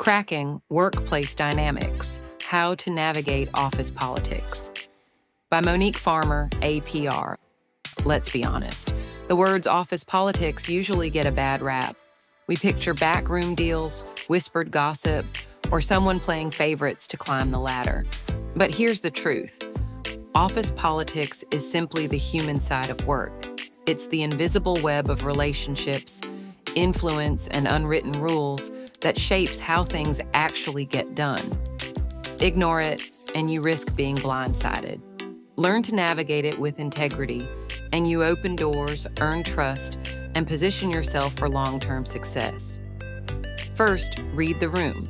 Cracking Workplace Dynamics: How to Navigate Office Politics by Monique Farmer, APR. Let's be honest, the words office politics usually get a bad rap. We picture backroom deals, whispered gossip, or someone playing favorites to climb the ladder. But here's the truth. Office politics is simply the human side of work. It's the invisible web of relationships, influence, and unwritten rules that shapes how things actually get done. Ignore it, and you risk being blindsided. Learn to navigate it with integrity, and you open doors, earn trust, and position yourself for long-term success. First, read the room.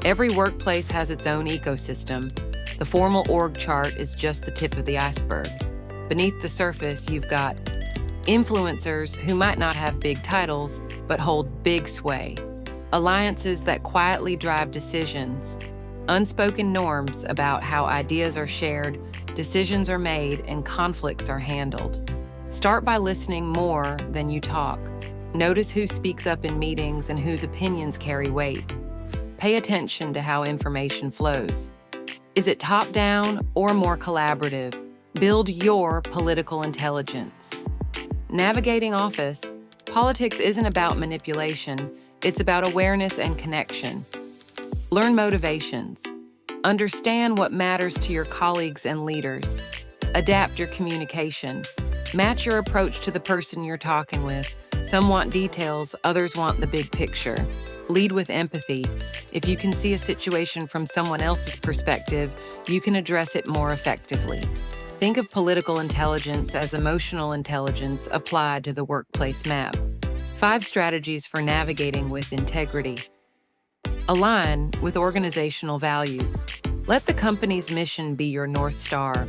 Every workplace has its own ecosystem. The formal org chart is just the tip of the iceberg. Beneath the surface, you've got influencers who might not have big titles, but hold big sway. Alliances that quietly drive decisions. Unspoken norms about how ideas are shared, decisions are made, and conflicts are handled. Start by listening more than you talk. Notice who speaks up in meetings and whose opinions carry weight. Pay attention to how information flows. Is it top-down or more collaborative? Build your political intelligence. Navigating office politics isn't about manipulation, it's about awareness and connection. Learn motivations. Understand what matters to your colleagues and leaders. Adapt your communication. Match your approach to the person you're talking with. Some want details, others want the big picture. Lead with empathy. If you can see a situation from someone else's perspective, you can address it more effectively. Think of political intelligence as emotional intelligence applied to the workplace map. 5 strategies for navigating with integrity. Align with organizational values. Let the company's mission be your North Star.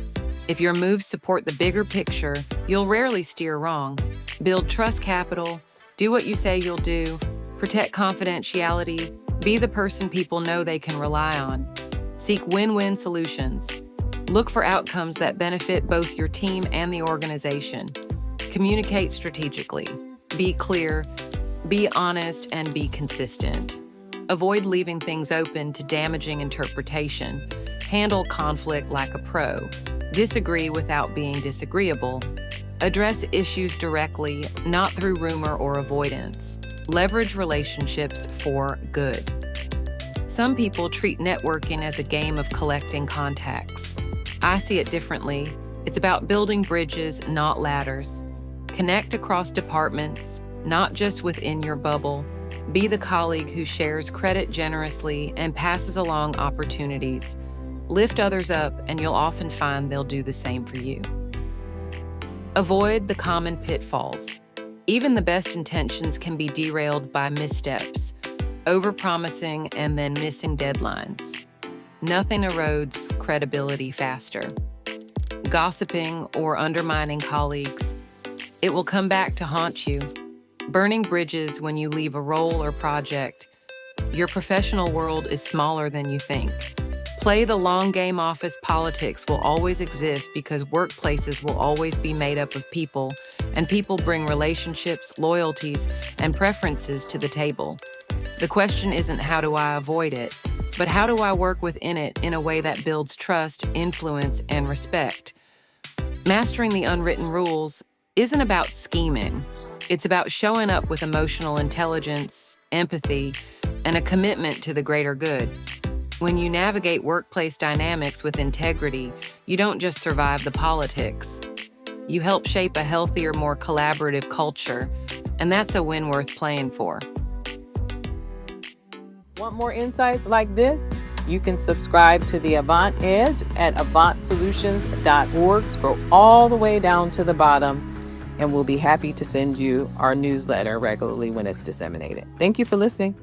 If your moves support the bigger picture, you'll rarely steer wrong. Build trust capital, do what you say you'll do, protect confidentiality, be the person people know they can rely on. Seek win-win solutions. Look for outcomes that benefit both your team and the organization. Communicate strategically. Be clear, be honest, and be consistent. Avoid leaving things open to damaging interpretation. Handle conflict like a pro. Disagree without being disagreeable. Address issues directly, not through rumor or avoidance. Leverage relationships for good. Some people treat networking as a game of collecting contacts. I see it differently. It's about building bridges, not ladders. Connect across departments, not just within your bubble. Be the colleague who shares credit generously and passes along opportunities. Lift others up, and you'll often find they'll do the same for you. Avoid the common pitfalls. Even the best intentions can be derailed by missteps, overpromising, and then missing deadlines. Nothing erodes credibility faster. Gossiping or undermining colleagues. It will come back to haunt you. Burning bridges when you leave a role or project. Your professional world is smaller than you think. Play the long game. Office politics will always exist because workplaces will always be made up of people, and people bring relationships, loyalties, and preferences to the table. The question isn't how do I avoid it, but how do I work within it in a way that builds trust, influence, and respect? Mastering the unwritten rules isn't about scheming. It's about showing up with emotional intelligence, empathy, and a commitment to the greater good. When you navigate workplace dynamics with integrity, you don't just survive the politics. You help shape a healthier, more collaborative culture, and that's a win worth playing for. Want more insights like this? You can subscribe to the Avant Edge at avantsolutions.org. Scroll all the way down to the bottom, and we'll be happy to send you our newsletter regularly when it's disseminated. Thank you for listening.